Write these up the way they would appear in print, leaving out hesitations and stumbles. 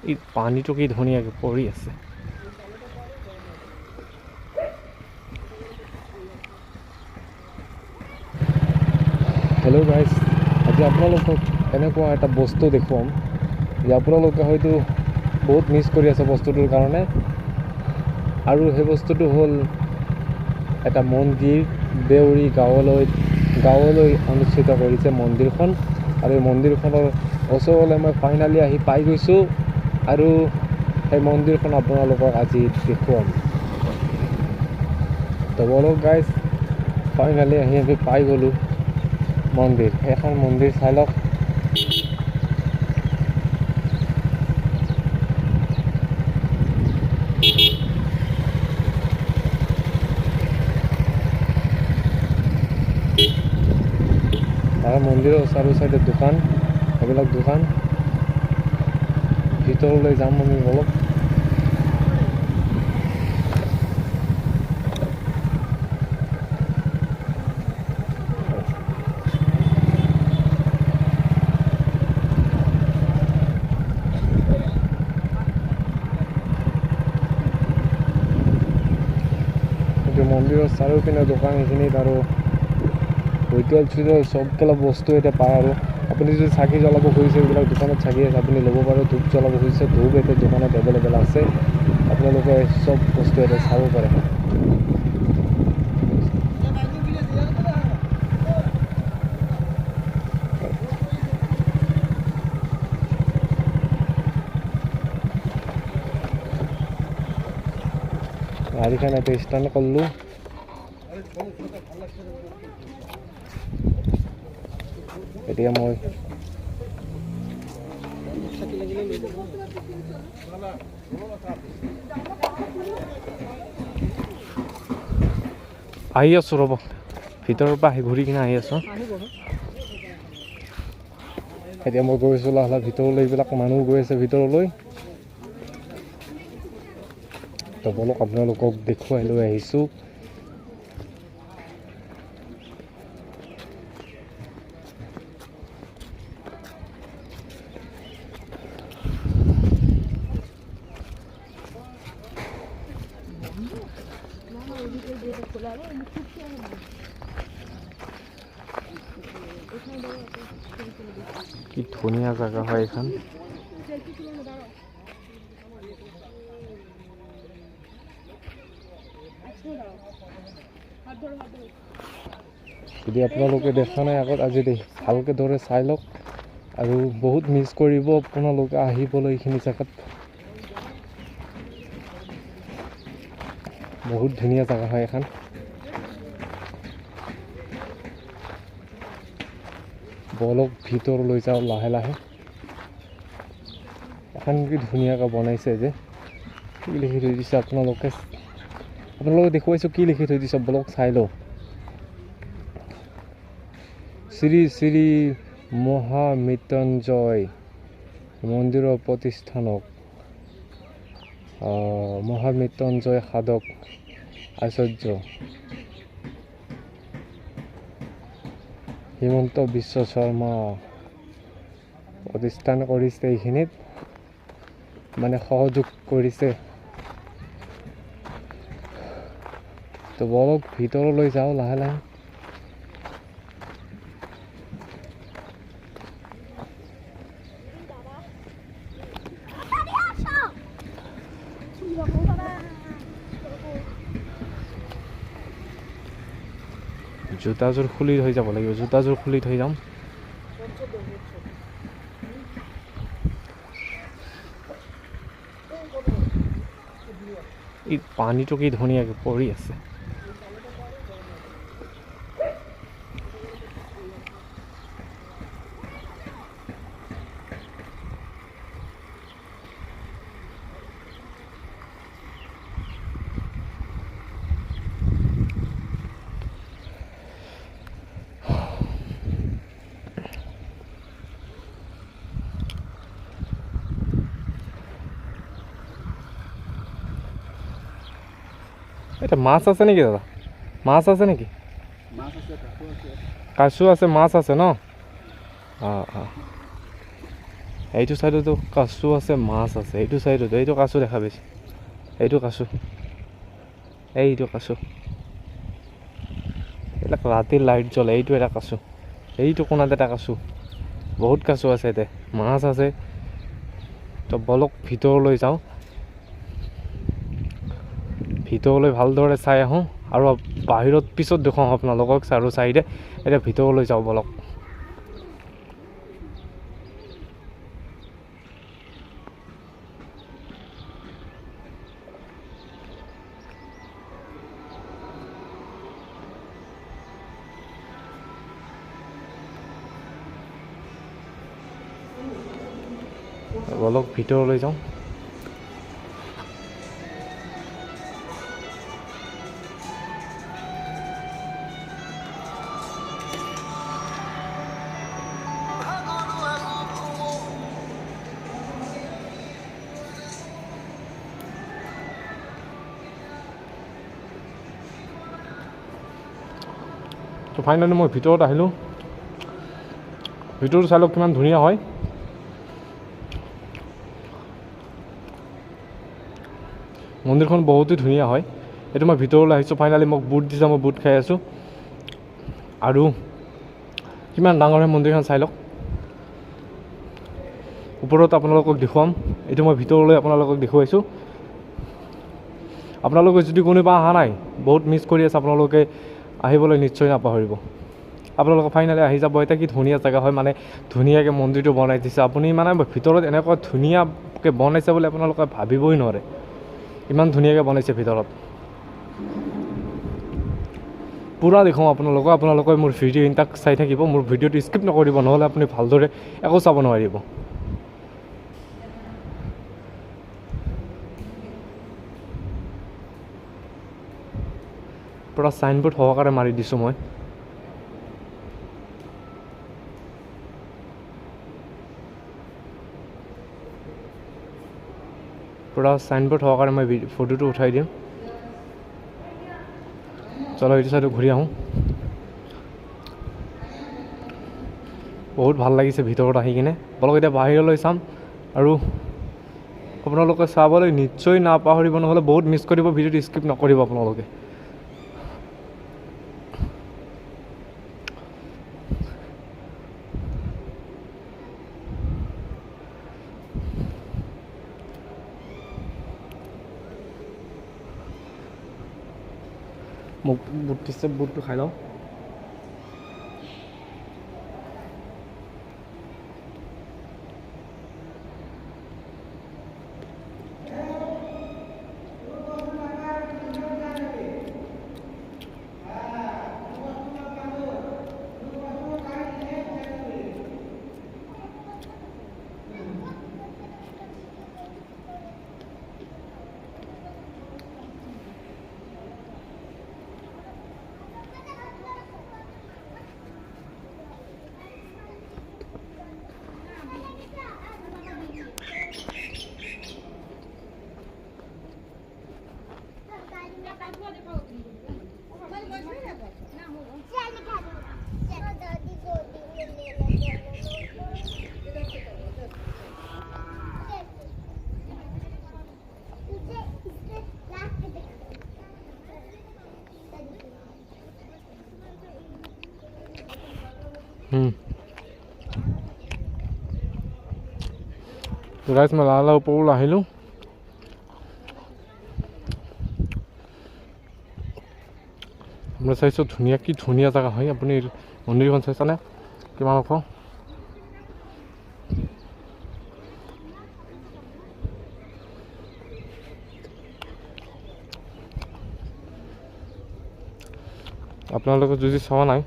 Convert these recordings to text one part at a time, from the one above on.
এই পানীটো কি ধুনীয়াকৈ পৰি আছে। হেল্ল' গাইজ, আজি আপোনালোকক এনেকুৱা এটা বস্তু দেখুৱাম যে আপোনালোকে হয়তো বহুত মিছ কৰি আছে বস্তুটোৰ কাৰণে। আৰু সেই বস্তুটো হ'ল এটা মন্দিৰ। দেউৰী গাঁৱলৈ অনুষ্ঠিত কৰিছে মন্দিৰখন, আৰু এই মন্দিৰখনৰ ওচৰলৈ মই ফাইনেলি আহি পাই গৈছোঁ, আৰু সেই মন্দিৰখন আপোনালোকক আজি দেখুৱাম। তো বলক গাইজ, ফাইনেলি আহি আমি পাই গ'লোঁ মন্দিৰ। এখন মন্দিৰ চাই লওক। আৰু মন্দিৰৰ চাৰিও চাইডে দোকান, এইবিলাক দোকান। ভিতৰলৈ যাম আমি অলপ। মন্দিৰৰ চাৰিওপিনে দোকান এইখিনিত, আৰু হোটেল চোটেল চববিলাক বস্তু এতিয়া পায়। আৰু আপুনি যদি চাকি জ্বলাব খুজিছে, এইবিলাক দোকানত চাকি আছে, আপুনি ল'ব পাৰে। ধূপ জ্বলাব খুজিছে, ধূপ এতিয়া দোকানত এভেইলেবল আছে। আপোনালোকে চব বস্তু এতিয়া চাব পাৰে। গাড়ীখন এতিয়া ষ্টাৰ্ট কৰিলোঁ। এতিয়া মই আহি আছোঁ, ৰ'ব। ভিতৰৰ পৰা আহি ঘূৰি কিনে আহি আছোঁ। এতিয়া মই গৈ আছোঁ লাহে লাহে ভিতৰলৈ। এইবিলাক মানুহ গৈ আছে ভিতৰলৈ। তো বলক আপোনালোকক দেখুৱাই লৈ আহিছোঁ। কি ধুনীয়া জাগা হয় এইখন। যদি আপোনালোকে দেখা নাই আগত, আজি ভালকৈ দৰে চাই লওক। আৰু বহুত মিছ কৰিব আপোনালোকে আহিবলৈ এইখিনি জেগাত। বহুত ধুনীয়া জেগা হয় এখন। বলক ভিতৰলৈ যাওঁ লাহে লাহে। এখন কি ধুনীয়াকৈ বনাইছে যে, কি লিখি থৈ দিছে আপোনালোকে দেখুৱাইছোঁ কি লিখি থৈ দিছে, বলক চাই লওঁ। শ্ৰী শ্ৰী মহামৃত্যুঞ্জয় মন্দিৰৰ প্ৰতিষ্ঠানক মহামৃত্যুঞ্জয় সাধক আচাৰ্য হিমন্ত বিশ্ব শৰ্মা প্ৰতিষ্ঠান কৰিছে। এইখিনিত মানে সহযোগ কৰিছে। তো বলক ভিতৰলৈ যাওঁ লাহে লাহে। জোতাযোৰ খুলি থৈ যাব লাগিব, জোতাযোৰ খুলি থৈ যাম। এই পানীটো কি ধুনীয়াকৈ পৰি আছে। এটা মাছ আছে নেকি দাদা? মাছ আছে নেকি? কাছু আছে, মাছ আছে ন? অঁ অঁ। এইটো চাইডতো কাছু আছে, মাছ আছে। এইটো চাইডতো এইটো কাছু দেখা পাইছে, এইটো কাছু, এইটো কাছু। এইবিলাক ৰাতি লাইট জ্বলে। এইটো এটা কাছু, এইটো কোণাত এটা কাছু। বহুত কাছু আছে ইয়াতে, মাছ আছে। তো বলক ভিতৰলৈ যাওঁ, ভিতৰলৈ ভালদৰে চাই আহোঁ আৰু বাহিৰত পিছত দেখুৱাওঁ আপোনালোকক আৰু চাইডে। এতিয়া ভিতৰলৈ যাওঁ বলক। বলক ভিতৰলৈ যাওঁ। তো ফাইনেলি মই ভিতৰত আহিলোঁ। ভিতৰটো চাই লওক কিমান ধুনীয়া হয়। মন্দিৰখন বহুতেই ধুনীয়া হয়। এইটো মই ভিতৰলৈ আহিছোঁ। ফাইনেলি মোক বুট দিছে, মই বুট খাই আছোঁ। আৰু কিমান ডাঙৰ হয় মন্দিৰখন চাই লওক। ওপৰত আপোনালোকক দেখুৱাম। এইটো মই ভিতৰলৈ আপোনালোকক দেখুৱাইছোঁ। আপোনালোকে যদি কোনোবা অহা নাই, বহুত মিছ কৰি আছে, আপোনালোকে আহিবলৈ নিশ্চয় নাপাহৰিব। আপোনালোকে ফাইনেলি আহি যাব। এটা কি ধুনীয়া জেগা হয়, মানে ধুনীয়াকৈ মন্দিৰটো বনাই দিছে। আপুনি মানে ভিতৰত এনেকুৱা ধুনীয়াকৈ বনাইছে বুলি আপোনালোকে ভাবিবই নোৱাৰে, ইমান ধুনীয়াকৈ বনাইছে ভিতৰত। পূৰা দেখুৱাওঁ আপোনালোকক। আপোনালোকে মোৰ ভিডিঅ' ইনটাক চাই থাকিব, মোৰ ভিডিঅ'টো স্কিপ নকৰিব, নহ'লে আপুনি ভালদৰে একো চাব নোৱাৰিব। পূৰা চাইনবোৰ্ড সহকাৰে মাৰি দিছোঁ মই। পূৰা চাইনবোৰ্ড সহকাৰে মই ফটোটো উঠাই দিম। চলো এইটো চাইডত ঘূৰি আহোঁ। বহুত ভাল লাগিছে ভিতৰত আহি কিনে। বলক এতিয়া বাহিৰলৈ চাম আৰু আপোনালোকে চাবলৈ নিশ্চয় নাপাহৰিব, নহ'লে বহুত মিছ কৰিব। ভিডিঅ'টো স্কিপ নকৰিব আপোনালোকে। মোক বুট দিছে, বুটটো খাই লওঁ। তো গাইজ মই লাহে লাহে ওপৰলৈ আহিলোঁ। আপুনি চাইছোঁ ধুনীয়া, কি ধুনীয়া জেগা হয়। আপুনি মন্দিৰখন চাইছেনে কিমান ওখ? আপোনালোকে যদি চোৱা নাই,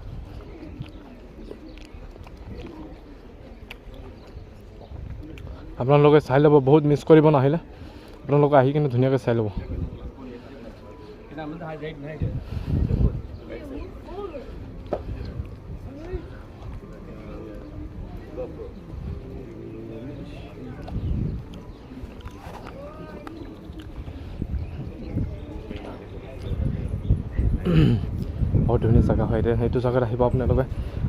আপোনালোকে চাই ল'ব। বহুত মিছ কৰিব নাহিলে আপোনালোকে আহি কিনে ধুনীয়াকৈ চাই ল'ব। বহুত ধুনীয়া জেগা হয়। সেইটো জেগাত আহিব আপোনালোকে।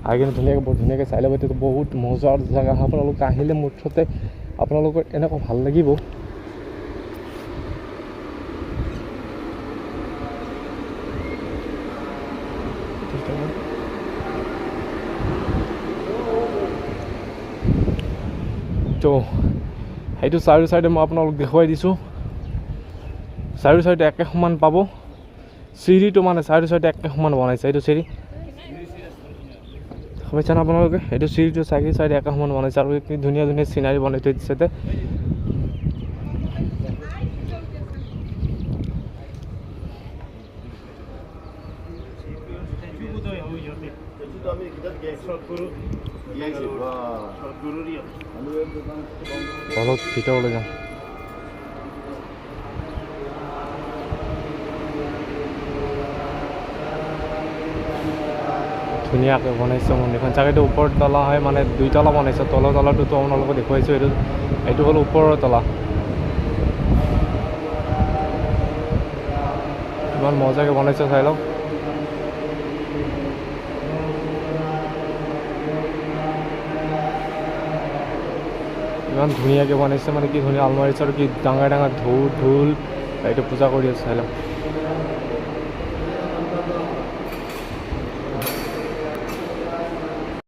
আহি কিনে বৰ ধুনীয়াকৈ চাই ল'ব। এইটো বহুত মজাৰ জেগা হয়, আপোনালোকে আহিলে মুঠতে আপোনালোকৰ এনেকুৱা ভাল লাগিব। তো সেইটো চাৰিও চাইডে মই আপোনালোক দেখুৱাই দিছোঁ। চাৰিও চাইডে একে সমান পাব। চিৰিটো মানে চাৰিও চাইডে একে সমান বনাইছে। এইটো চিৰি পাইছেনে আপোনালোকে? এইটো চিৰিটো চাৰি চাইডে একে সমান বনাইছে আৰু কি ধুনীয়া ধুনীয়া চিনাৰী বনাই থৈ দিছে। অলপ ভিতৰলৈ যাম। ধুনীয়াকৈ বনাইছে মন্দিৰখন। চাগেটো ওপৰৰ তলা হয়, মানে দুইতলা বনাইছে। তলৰ তলাটোতো আপোনালোকক দেখুৱাইছোঁ। এইটো হ'ল ওপৰৰ তলা। ইমান মজাকৈ বনাইছে, চাই লওক। ইমান ধুনীয়াকৈ বনাইছে, মানে কি ধুনীয়া আলমাৰি আৰু কি ডাঙৰ ডাঙৰ ঢোল এইটো পূজা কৰি আছে, চাই লওক।